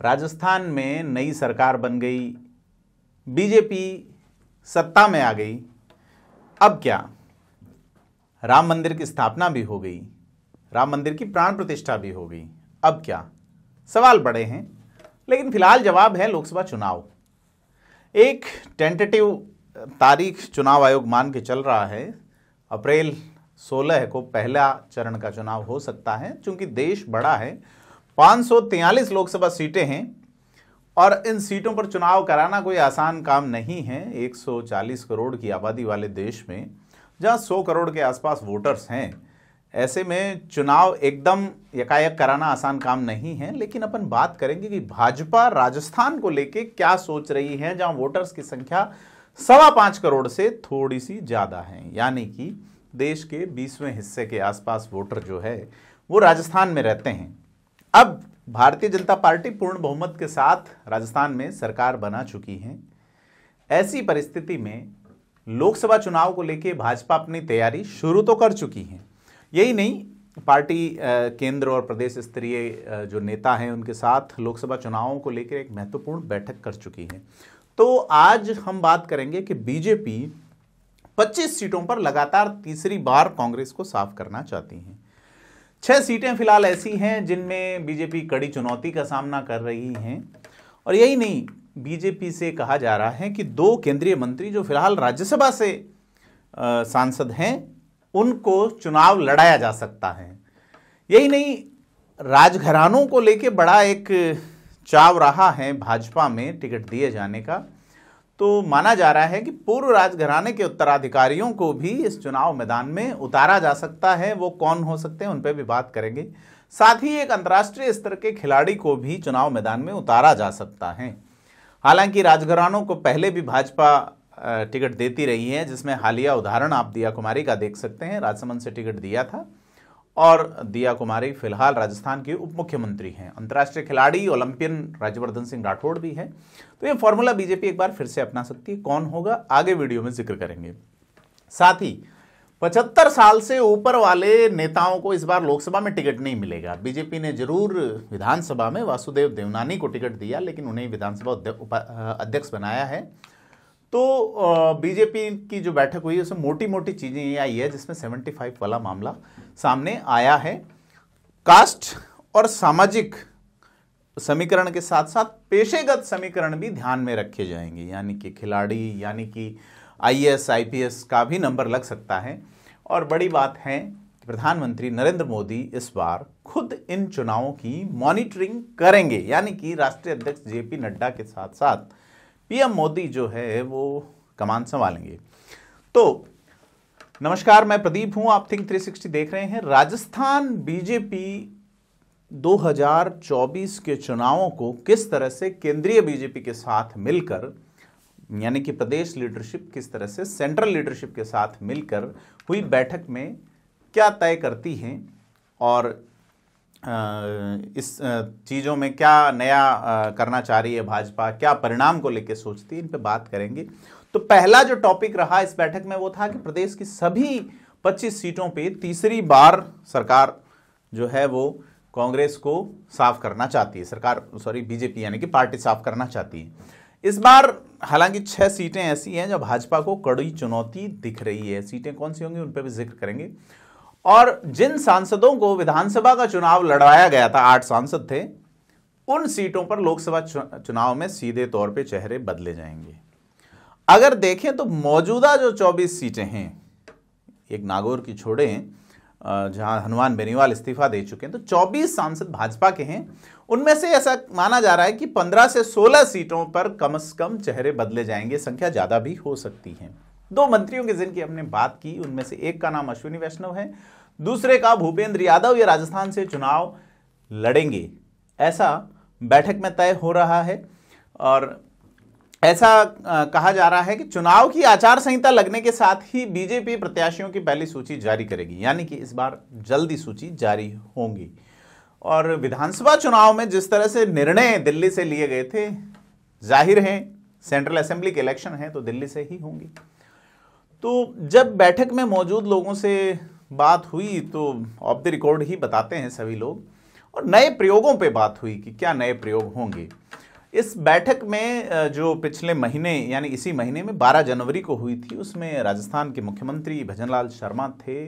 राजस्थान में नई सरकार बन गई, बीजेपी सत्ता में आ गई। अब क्या, राम मंदिर की स्थापना भी हो गई, राम मंदिर की प्राण प्रतिष्ठा भी हो गई। अब क्या, सवाल बड़े हैं, लेकिन फिलहाल जवाब है लोकसभा चुनाव। एक टेंटेटिव तारीख चुनाव आयोग मान के चल रहा है, अप्रैल 16 को पहला चरण का चुनाव हो सकता है। चूंकि देश बड़ा है, 543 लोकसभा सीटें हैं और इन सीटों पर चुनाव कराना कोई आसान काम नहीं है। 140 करोड़ की आबादी वाले देश में, जहां 100 करोड़ के आसपास वोटर्स हैं, ऐसे में चुनाव एकदम यकायक कराना आसान काम नहीं है। लेकिन अपन बात करेंगे कि भाजपा राजस्थान को लेके क्या सोच रही है, जहां वोटर्स की संख्या 5.25 करोड़ से थोड़ी सी ज्यादा है। यानी कि देश के 20वें हिस्से के आसपास वोटर जो है वो राजस्थान में रहते हैं। अब भारतीय जनता पार्टी पूर्ण बहुमत के साथ राजस्थान में सरकार बना चुकी है। ऐसी परिस्थिति में लोकसभा चुनाव को लेकर भाजपा अपनी तैयारी शुरू तो कर चुकी है। यही नहीं, पार्टी केंद्र और प्रदेश स्तरीय जो नेता हैं उनके साथ लोकसभा चुनावों को लेकर एक महत्वपूर्ण बैठक कर चुकी है। तो आज हम बात करेंगे कि बीजेपी 25 सीटों पर लगातार तीसरी बार कांग्रेस को साफ करना चाहती है। 6 सीटें फिलहाल ऐसी हैं जिनमें बीजेपी कड़ी चुनौती का सामना कर रही हैं। और यही नहीं, बीजेपी से कहा जा रहा है कि 2 केंद्रीय मंत्री जो फिलहाल राज्यसभा से सांसद हैं, उनको चुनाव लड़ाया जा सकता है। यही नहीं, राजघरानों को लेके बड़ा एक चाव रहा है भाजपा में टिकट दिए जाने का। तो माना जा रहा है कि पूर्व राजघराने के उत्तराधिकारियों को भी इस चुनाव मैदान में उतारा जा सकता है। वो कौन हो सकते हैं, उन पर भी बात करेंगे। साथ ही एक अंतर्राष्ट्रीय स्तर के खिलाड़ी को भी चुनाव मैदान में उतारा जा सकता है। हालांकि राजघरानों को पहले भी भाजपा टिकट देती रही है, जिसमें हालिया उदाहरण आप दिया कुमारी का देख सकते हैं। राजसमंद से टिकट दिया था और दिया कुमारी फिलहाल राजस्थान के उप मुख्यमंत्री हैं। अंतर्राष्ट्रीय खिलाड़ी ओलंपियन राज्यवर्धन सिंह राठौड़ भी है। तो ये फॉर्मूला बीजेपी एक बार फिर से अपना सकती है। कौन होगा, आगे वीडियो में जिक्र करेंगे। साथ ही 75 साल से ऊपर वाले नेताओं को इस बार लोकसभा में टिकट नहीं मिलेगा। बीजेपी ने जरूर विधानसभा में वासुदेव देवनानी को टिकट दिया, लेकिन उन्हें विधानसभा अध्यक्ष बनाया है। तो बीजेपी की जो बैठक हुई उसमें मोटी मोटी चीजें ये आई है, जिसमें 75 वाला मामला सामने आया है। कास्ट और सामाजिक समीकरण के साथ साथ पेशेगत समीकरण भी ध्यान में रखे जाएंगे। यानी कि खिलाड़ी, यानी कि आईएएस आईपीएस का भी नंबर लग सकता है। और बड़ी बात है कि प्रधानमंत्री नरेंद्र मोदी इस बार खुद इन चुनावों की मॉनिटरिंग करेंगे। यानी कि राष्ट्रीय अध्यक्ष जेपी नड्डा के साथ साथ पीएम मोदी जो है वो कमान संभालेंगे। तो नमस्कार, मैं प्रदीप हूं, आप थिंक 360 देख रहे हैं। राजस्थान बीजेपी 2024 के चुनावों को किस तरह से केंद्रीय बीजेपी के साथ मिलकर, यानी कि प्रदेश लीडरशिप किस तरह से सेंट्रल लीडरशिप के साथ मिलकर हुई बैठक में क्या तय करती है और इस चीज़ों में क्या नया करना चाह रही है भाजपा, क्या परिणाम को लेकर सोचती है, इन पे बात करेंगे। तो पहला जो टॉपिक रहा इस बैठक में वो था कि प्रदेश की सभी 25 सीटों पे तीसरी बार सरकार जो है वो कांग्रेस को साफ करना चाहती है। बीजेपी यानी कि पार्टी साफ करना चाहती है। इस बार हालांकि 6 सीटें ऐसी हैं जो भाजपा को कड़ी चुनौती दिख रही है। सीटें कौन सी होंगी उन पर भी जिक्र करेंगे। और जिन सांसदों को विधानसभा का चुनाव लड़वाया गया था, 8 सांसद थे, उन सीटों पर लोकसभा चुनाव में सीधे तौर पे चेहरे बदले जाएंगे। अगर देखें तो मौजूदा जो 24 सीटें हैं, एक नागौर की छोड़ें जहां हनुमान बेनीवाल इस्तीफा दे चुके हैं, तो 24 सांसद भाजपा के हैं। उनमें से ऐसा माना जा रहा है कि 15 से 16 सीटों पर कम से कम चेहरे बदले जाएंगे। संख्या ज्यादा भी हो सकती है। 2 मंत्रियों के जिनकी हमने बात की, उनमें से एक का नाम अश्विनी वैष्णव है, दूसरे का भूपेंद्र यादव। ये राजस्थान से चुनाव लड़ेंगे, ऐसा बैठक में तय हो रहा है। और ऐसा कहा जा रहा है कि चुनाव की आचार संहिता लगने के साथ ही बीजेपी प्रत्याशियों की पहली सूची जारी करेगी। यानी कि इस बार जल्दी सूची जारी होंगी। और विधानसभा चुनाव में जिस तरह से निर्णय दिल्ली से लिए गए थे, जाहिर है सेंट्रल असेंबली के इलेक्शन है तो दिल्ली से ही होंगी। तो जब बैठक में मौजूद लोगों से बात हुई तो ऑफ द रिकॉर्ड ही बताते हैं सभी लोग, और नए प्रयोगों पे बात हुई कि क्या नए प्रयोग होंगे। इस बैठक में जो पिछले महीने यानी इसी महीने में 12 जनवरी को हुई थी, उसमें राजस्थान के मुख्यमंत्री भजनलाल शर्मा थे,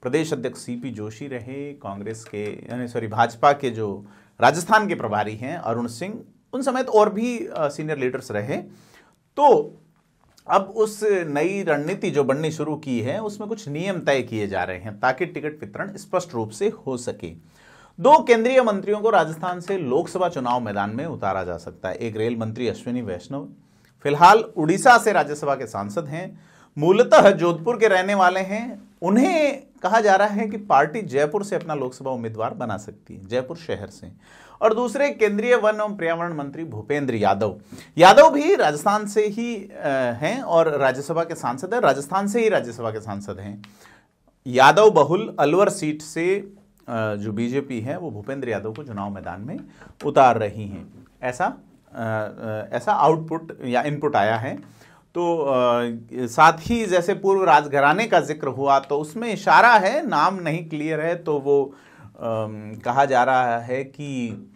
प्रदेश अध्यक्ष सीपी जोशी रहे, कांग्रेस के भाजपा के जो राजस्थान के प्रभारी हैं अरुण सिंह, उन समेत और भी सीनियर लीडर्स रहे। तो अब उस नई रणनीति जो बननी शुरू की है उसमें कुछ नियम तय किए जा रहे हैं ताकि टिकट वितरण स्पष्ट रूप से हो सके। 2 केंद्रीय मंत्रियों को राजस्थान से लोकसभा चुनाव मैदान में उतारा जा सकता है। एक रेल मंत्री अश्विनी वैष्णव फिलहाल उड़ीसा से राज्यसभा के सांसद हैं, मूलतः जोधपुर के रहने वाले हैं। उन्हें कहा जा रहा है कि पार्टी जयपुर से अपना लोकसभा उम्मीदवार बना सकती है, जयपुर शहर से। और दूसरे केंद्रीय वन एवं पर्यावरण मंत्री भूपेंद्र यादव भी राजस्थान से ही हैं और राज्यसभा के सांसद हैं, राजस्थान से ही राज्यसभा के सांसद हैं। यादव बहुल अलवर सीट से जो बीजेपी है वो भूपेंद्र यादव को चुनाव मैदान में उतार रही हैं, ऐसा आउटपुट या इनपुट आया है। तो साथ ही जैसे पूर्व राजघराने का जिक्र हुआ तो उसमें इशारा है, नाम नहीं क्लियर है, तो वो कहा जा रहा है कि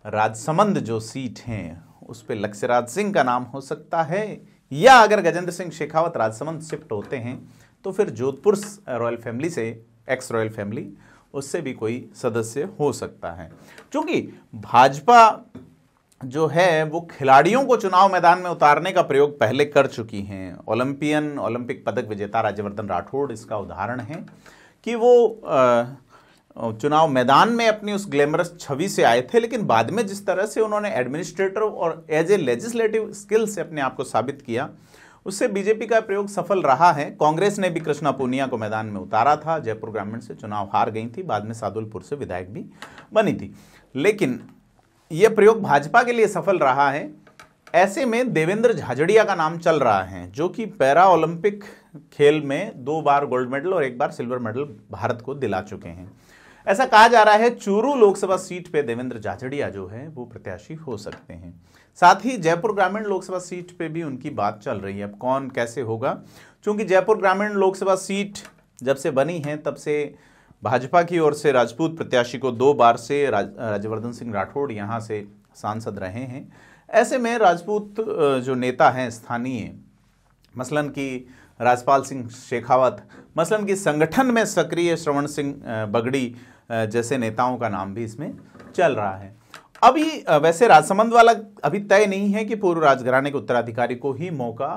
राजसमंद जो सीट हैं उस पर लक्ष्यराज सिंह का नाम हो सकता है, या अगर गजेंद्र सिंह शेखावत राजसमंद शिफ्ट होते हैं तो फिर जोधपुर रॉयल फैमिली से, एक्स रॉयल फैमिली, उससे भी कोई सदस्य हो सकता है। क्योंकि भाजपा जो है वो खिलाड़ियों को चुनाव मैदान में उतारने का प्रयोग पहले कर चुकी हैं। ओलंपिक पदक विजेता राज्यवर्धन राठौड़ इसका उदाहरण है कि वो चुनाव मैदान में अपनी उस ग्लैमरस छवि से आए थे, लेकिन बाद में जिस तरह से उन्होंने एडमिनिस्ट्रेटर और एज ए लेजिस्लेटिव स्किल से अपने आप को साबित किया, उससे बीजेपी का प्रयोग सफल रहा है। कांग्रेस ने भी कृष्णा पूनिया को मैदान में उतारा था, जयपुर ग्रामीण से चुनाव हार गई थी, बाद में सादुलपुर से विधायक भी बनी थी, लेकिन यह प्रयोग भाजपा के लिए सफल रहा है। ऐसे में देवेंद्र झाझड़िया का नाम चल रहा है, जो कि पैरा ओलंपिक खेल में 2 बार गोल्ड मेडल और 1 बार सिल्वर मेडल भारत को दिला चुके हैं। ऐसा कहा जा रहा है चूरू लोकसभा सीट पे देवेंद्र झाझड़िया जो है वो प्रत्याशी हो सकते हैं। साथ ही जयपुर ग्रामीण लोकसभा सीट पे भी उनकी बात चल रही है। अब कौन कैसे होगा, क्योंकि जयपुर ग्रामीण लोकसभा सीट जब से बनी है तब से भाजपा की ओर से राजपूत प्रत्याशी को 2 बार से राज्यवर्धन सिंह राठौड़ यहाँ से सांसद रहे हैं। ऐसे में राजपूत जो नेता हैं स्थानीय, मसलन की राजपाल सिंह शेखावत, मसलन की संगठन में सक्रिय श्रवण सिंह बगड़ी जैसे नेताओं का नाम भी इसमें चल रहा है। अभी वैसे राजसमंद वाला अभी तय नहीं है कि पूर्व राजघराने के उत्तराधिकारी को ही मौका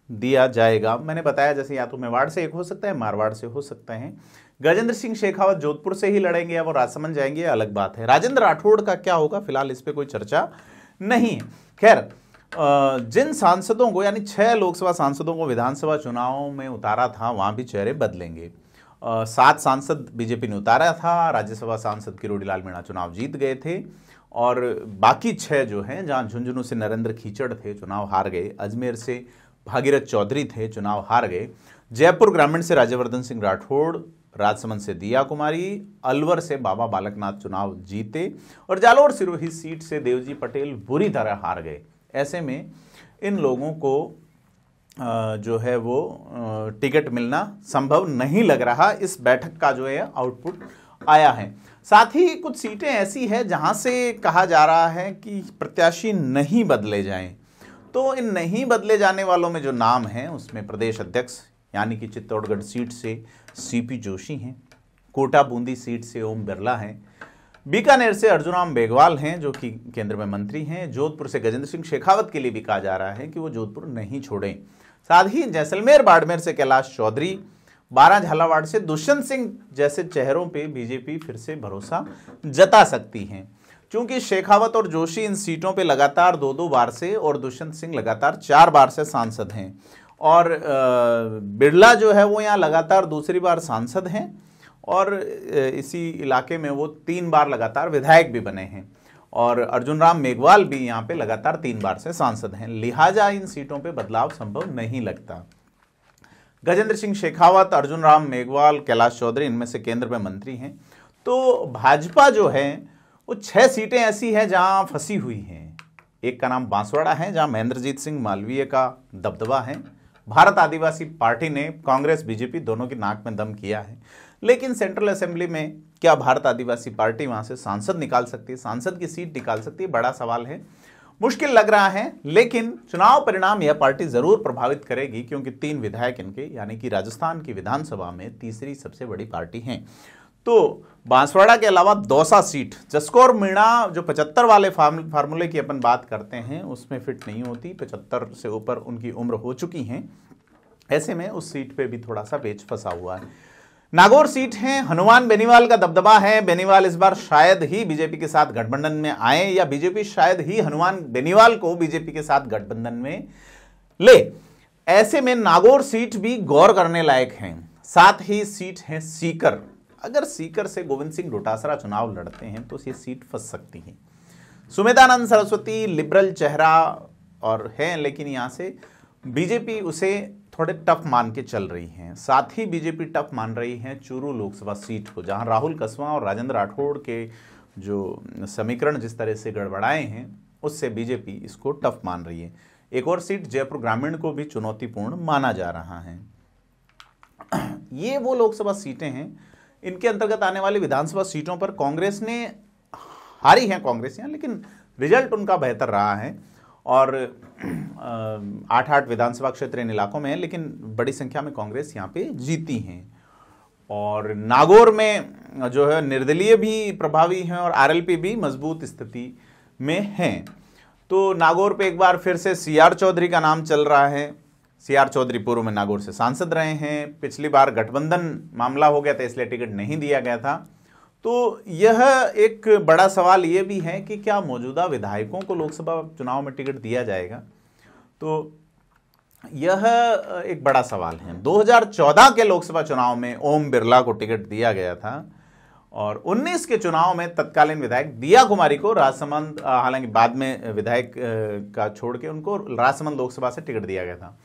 दिया जाएगा। मैंने बताया जैसे या तो मेवाड़ से एक हो सकता है, मारवाड़ से हो सकते हैं। गजेंद्र सिंह शेखावत जोधपुर से ही लड़ेंगे या वो राजसमंद जाएंगे, ये अलग बात है। राजेंद्र राठौड़ का क्या होगा, फिलहाल इस पर कोई चर्चा नहीं है। खैर, जिन सांसदों को यानी 6 लोकसभा सांसदों को विधानसभा चुनाव में उतारा था वहां भी चेहरे बदलेंगे। 7 सांसद बीजेपी ने उतारा था, राज्यसभा सांसद किरोड़ीलाल मीणा चुनाव जीत गए थे, और बाकी 6 जो हैं, जहां झुंझुनू से नरेंद्र खीचड़ थे, चुनाव हार गए, अजमेर से भागीरथ चौधरी थे, चुनाव हार गए, जयपुर ग्रामीण से राज्यवर्धन सिंह राठौड़, राजसमंद से दिया कुमारी, अलवर से बाबा बालकनाथ चुनाव जीते, और जालोर सिरोही सीट से देवजी पटेल बुरी तरह हार गए। ऐसे में इन लोगों को जो है वो टिकट मिलना संभव नहीं लग रहा। इस बैठक का जो है आउटपुट आया है। साथ ही कुछ सीटें ऐसी हैं जहां से कहा जा रहा है कि प्रत्याशी नहीं बदले जाएं। तो इन नहीं बदले जाने वालों में जो नाम हैं उसमें प्रदेश अध्यक्ष यानी कि चित्तौड़गढ़ सीट से सीपी जोशी हैं, कोटा बूंदी सीट से ओम बिरला हैं, बीकानेर से अर्जुन राम मेघवाल हैं जो कि केंद्र में मंत्री हैं, जोधपुर से गजेंद्र सिंह शेखावत के लिए भी कहा जा रहा है कि वो जोधपुर नहीं छोड़ें। साथ ही जैसलमेर बाड़मेर से कैलाश चौधरी, 12 झालावाड़ से दुष्यंत सिंह जैसे चेहरों पे बीजेपी फिर से भरोसा जता सकती है, क्योंकि शेखावत और जोशी इन सीटों पे लगातार 2-2 बार से और दुष्यंत सिंह लगातार 4 बार से सांसद हैं, और बिरला जो है वो यहाँ लगातार दूसरी बार सांसद हैं, और इसी इलाके में वो 3 बार लगातार विधायक भी बने हैं, और अर्जुन राम मेघवाल भी यहाँ पे लगातार 3 बार से सांसद हैं। लिहाजा इन सीटों पे बदलाव संभव नहीं लगता। गजेंद्र सिंह शेखावत, अर्जुन राम मेघवाल, कैलाश चौधरी इनमें से केंद्र में मंत्री हैं। तो भाजपा जो है वो 6 सीटें ऐसी हैं जहां फंसी हुई हैं। एक का नाम बांसवाड़ा है जहां महेंद्रजीत सिंह मालवीय का दबदबा है। भारत आदिवासी पार्टी ने कांग्रेस बीजेपी दोनों की नाक में दम किया है। लेकिन सेंट्रल असेंबली में क्या भारत आदिवासी पार्टी वहां से सांसद निकाल सकती है, सांसद की सीट निकाल सकती है? बड़ा सवाल है, मुश्किल लग रहा है। लेकिन चुनाव परिणाम यह पार्टी जरूर प्रभावित करेगी, क्योंकि 3 विधायक इनके, यानी कि राजस्थान की विधानसभा में तीसरी सबसे बड़ी पार्टी है। तो बांसवाड़ा के अलावा दौसा सीट, जसकौर मीणा जो 75 वाले फार्मूले की अपन बात करते हैं उसमें फिट नहीं होती, 75 से ऊपर उनकी उम्र हो चुकी है। ऐसे में उस सीट पे भी थोड़ा सा पेच फंसा हुआ है। नागौर सीट है, हनुमान बेनीवाल का दबदबा है। बेनीवाल इस बार शायद ही बीजेपी के साथ गठबंधन में आए, या बीजेपी शायद ही हनुमान बेनीवाल को बीजेपी के साथ गठबंधन में ले। ऐसे में नागौर सीट भी गौर करने लायक है। साथ ही सीट है सीकर, अगर सीकर से गोविंद सिंह डोटासरा चुनाव लड़ते हैं तो ये सीट फंस सकती है। सुमेधानंद सरस्वती लिबरल चेहरा और है, लेकिन यहां से बीजेपी उसे थोड़े टफ मान के चल रही है। साथ ही बीजेपी टफ मान रही है चूरू लोकसभा सीट को, जहां राहुल कसवा और राजेंद्र राठौड़ के जो समीकरण जिस तरह से गड़बड़ाए हैं उससे बीजेपी इसको टफ मान रही है। एक और सीट जयपुर ग्रामीण को भी चुनौतीपूर्ण माना जा रहा है। ये वो लोकसभा सीटें हैं, इनके अंतर्गत आने वाली विधानसभा सीटों पर कांग्रेस ने हारी है कांग्रेस यहाँ, लेकिन रिजल्ट उनका बेहतर रहा है और 8 विधानसभा क्षेत्र इन इलाकों में है, लेकिन बड़ी संख्या में कांग्रेस यहाँ पे जीती हैं। और नागौर में जो है निर्दलीय भी प्रभावी हैं और आरएलपी भी मजबूत स्थिति में हैं। तो नागौर पे एक बार फिर से सीआर चौधरी का नाम चल रहा है। सीआर चौधरी पूर्व में नागौर से सांसद रहे हैं, पिछली बार गठबंधन मामला हो गया था इसलिए टिकट नहीं दिया गया था। तो यह एक बड़ा सवाल यह भी है कि क्या मौजूदा विधायकों को लोकसभा चुनाव में टिकट दिया जाएगा, तो यह एक बड़ा सवाल है। 2014 के लोकसभा चुनाव में ओम बिरला को टिकट दिया गया था और 19 के चुनाव में तत्कालीन विधायक दिया कुमारी को राजसमंद, हालांकि बाद में विधायक का छोड़ के उनको राजसमंद लोकसभा से टिकट दिया गया था।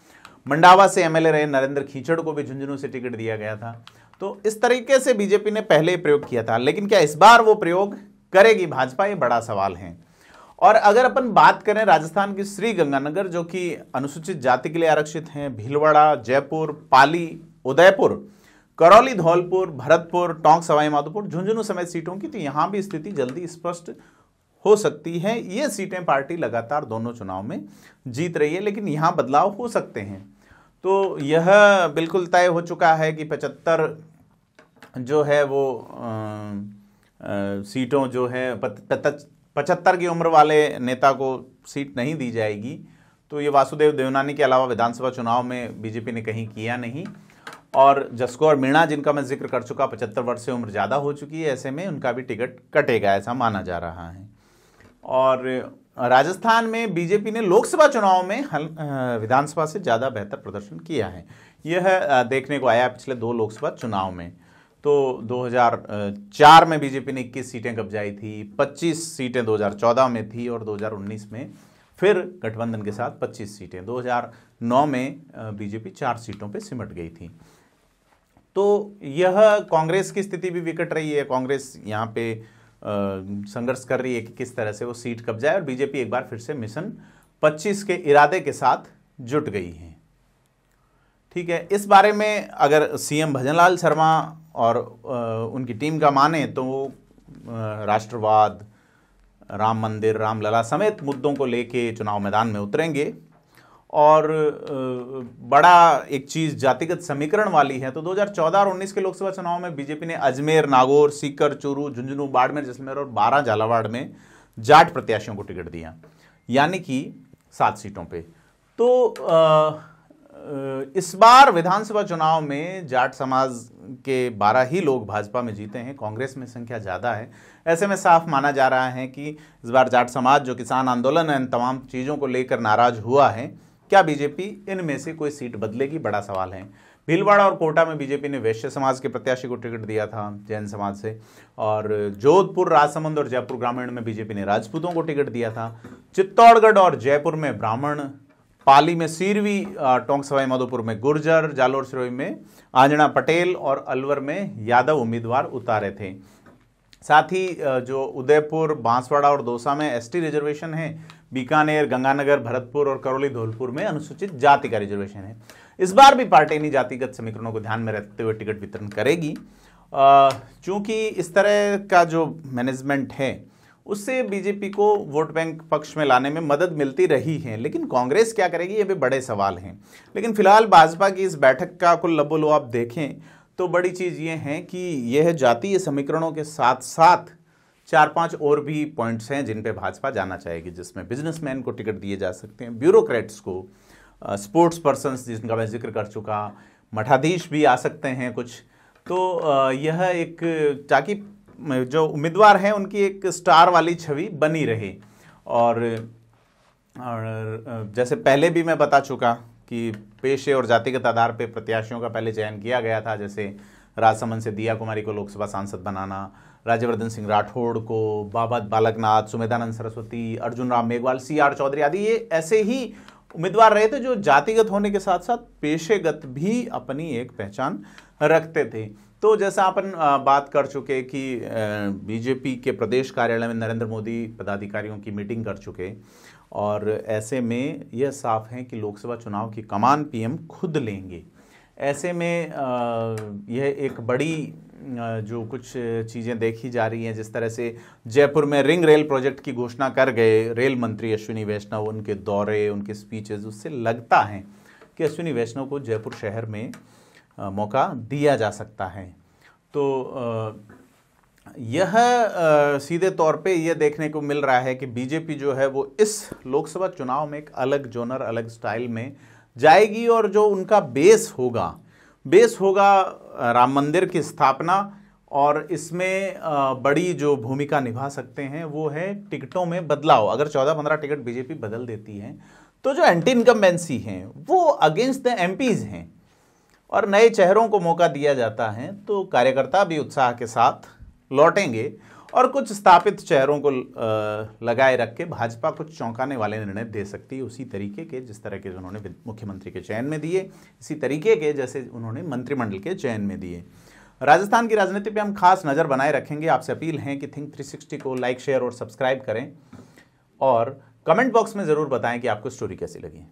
मंडावा से एमएलए रहे नरेंद्र खीचड़ को भी झुंझुनू से टिकट दिया गया था। तो इस तरीके से बीजेपी ने पहले प्रयोग किया था, लेकिन क्या इस बार वो प्रयोग करेगी भाजपा, ये बड़ा सवाल है। और अगर अपन बात करें राजस्थान की श्रीगंगानगर जो कि अनुसूचित जाति के लिए आरक्षित हैं, भीलवाड़ा, जयपुर, पाली, उदयपुर, करौली, धौलपुर, भरतपुर, टोंक, सवाई माधोपुर, झुंझुनू समेत सीटों की, तो यहां भी स्थिति जल्दी स्पष्ट हो सकती है। ये सीटें पार्टी लगातार दोनों चुनाव में जीत रही है, लेकिन यहां बदलाव हो सकते हैं। तो यह बिल्कुल तय हो चुका है कि 75 जो है वो सीटों जो है 75 की उम्र वाले नेता को सीट नहीं दी जाएगी। तो ये वासुदेव देवनानी के अलावा विधानसभा चुनाव में बीजेपी ने कहीं किया नहीं। और जसकौर मीणा जिनका मैं जिक्र कर चुका, 75 वर्ष से उम्र ज़्यादा हो चुकी है, ऐसे में उनका भी टिकट कटेगा ऐसा माना जा रहा है। और राजस्थान में बीजेपी ने लोकसभा चुनाव में विधानसभा से ज़्यादा बेहतर प्रदर्शन किया है, यह देखने को आया पिछले 2 लोकसभा चुनाव में। तो 2004 में बीजेपी ने 21 सीटें कब्जाई थी, 25 सीटें 2014 में थी और 2019 में फिर गठबंधन के साथ 25 सीटें। 2009 में बीजेपी 4 सीटों पे सिमट गई थी। तो यह कांग्रेस की स्थिति भी विकट रही है। कांग्रेस यहाँ पे संघर्ष कर रही है कि किस तरह से वो सीट कब्जाए, और बीजेपी एक बार फिर से मिशन 25 के इरादे के साथ जुट गई है। ठीक है, इस बारे में अगर सीएम भजनलाल शर्मा और उनकी टीम का माने तो वो राष्ट्रवाद, राम मंदिर, रामलला समेत मुद्दों को लेके चुनाव मैदान में उतरेंगे। और बड़ा एक चीज़ जातिगत समीकरण वाली है। तो 2014 और 19 के लोकसभा चुनाव में बीजेपी ने अजमेर, नागौर, सीकर, चूरू, झुंझुनू, बाड़मेर, जैसलमेर और 12 झालावाड़ में जाट प्रत्याशियों को टिकट दिया, यानी कि 7 सीटों पे। तो इस बार विधानसभा चुनाव में जाट समाज के 12 ही लोग भाजपा में जीते हैं, कांग्रेस में संख्या ज़्यादा है। ऐसे में साफ माना जा रहा है कि इस बार जाट समाज जो किसान आंदोलन इन तमाम चीज़ों को लेकर नाराज हुआ है, क्या बीजेपी इनमें से कोई सीट बदलेगी, बड़ा सवाल है। भीलवाड़ा और कोटा में बीजेपी ने वैश्य समाज के प्रत्याशी को टिकट दिया था, जैन समाज से। और जोधपुर, राजसमंद और जयपुर ग्रामीण में बीजेपी ने राजपूतों को टिकट दिया था। चित्तौड़गढ़ और जयपुर में ब्राह्मण, पाली में सीरवी, टोंक सवाई माधोपुर में गुर्जर, जालोर सिरोही में आंजना पटेल और अलवर में यादव उम्मीदवार उतारे थे। साथ ही जो उदयपुर, बांसवाड़ा और दौसा में एसटी रिजर्वेशन है। बीकानेर, गंगानगर, भरतपुर और करौली, धौलपुर में अनुसूचित जाति का रिजर्वेशन है। इस बार भी पार्टी इन्हीं जातिगत समीकरणों को ध्यान में रखते हुए टिकट वितरण करेगी। चूंकि इस तरह का जो मैनेजमेंट है उससे बीजेपी को वोट बैंक पक्ष में लाने में मदद मिलती रही है, लेकिन कांग्रेस क्या करेगी ये भी बड़े सवाल हैं। लेकिन फिलहाल भाजपा की इस बैठक का कुल लबो आप देखें तो बड़ी चीज़ ये है कि यह जातीय समीकरणों के साथ साथ 4-5 और भी पॉइंट्स हैं जिन पे भाजपा जाना चाहेगी, जिसमें बिजनेसमैन को टिकट दिए जा सकते हैं, ब्यूरोक्रेट्स को, स्पोर्ट्स पर्सन्स जिनका मैं जिक्र कर चुका, मठाधीश भी आ सकते हैं कुछ। तो यह एक, ताकि जो उम्मीदवार हैं उनकी एक स्टार वाली छवि बनी रहे। और जैसे पहले भी मैं बता चुका कि पेशे और जातिगत आधार पर प्रत्याशियों का पहले चयन किया गया था, जैसे राजसमंद से दिया कुमारी को लोकसभा सांसद बनाना, राज्यवर्धन सिंह राठौड़ को, बाबा बालकनाथ, सुमेधानंद सरस्वती, अर्जुन राम मेघवाल, CR चौधरी आदि, ये ऐसे ही उम्मीदवार रहे थे जो जातिगत होने के साथ साथ पेशेगत भी अपनी एक पहचान रखते थे। तो जैसा अपन बात कर चुके कि बीजेपी के प्रदेश कार्यालय में नरेंद्र मोदी पदाधिकारियों की मीटिंग कर चुके, और ऐसे में यह साफ है कि लोकसभा चुनाव की कमान PM खुद लेंगे। ऐसे में यह एक बड़ी जो कुछ चीज़ें देखी जा रही हैं, जिस तरह से जयपुर में रिंग रेल प्रोजेक्ट की घोषणा कर गए रेल मंत्री अश्विनी वैष्णव, उनके दौरे, उनके स्पीचेस, उससे लगता है कि अश्विनी वैष्णव को जयपुर शहर में मौका दिया जा सकता है। तो यह सीधे तौर पे यह देखने को मिल रहा है कि बीजेपी जो है वो इस लोकसभा चुनाव में एक अलग जोनर, अलग स्टाइल में जाएगी, और जो उनका बेस होगा राम मंदिर की स्थापना, और इसमें बड़ी जो भूमिका निभा सकते हैं वो है टिकटों में बदलाव। अगर 14-15 टिकट बीजेपी बदल देती है तो जो एंटी इनकम्बेंसी हैं वो अगेंस्ट द MPs हैं, और नए चेहरों को मौका दिया जाता है तो कार्यकर्ता भी उत्साह के साथ लौटेंगे, और कुछ स्थापित चेहरों को लगाए रख के भाजपा कुछ चौंकाने वाले निर्णय दे सकती है, उसी तरीके के जिस तरह के उन्होंने मुख्यमंत्री के चयन में दिए, इसी तरीके के जैसे उन्होंने मंत्रिमंडल के चयन में दिए। राजस्थान की राजनीति पे हम खास नज़र बनाए रखेंगे। आपसे अपील है कि थिंक 360 को लाइक, शेयर और सब्सक्राइब करें, और कमेंट बॉक्स में ज़रूर बताएं कि आपको स्टोरी कैसी लगी।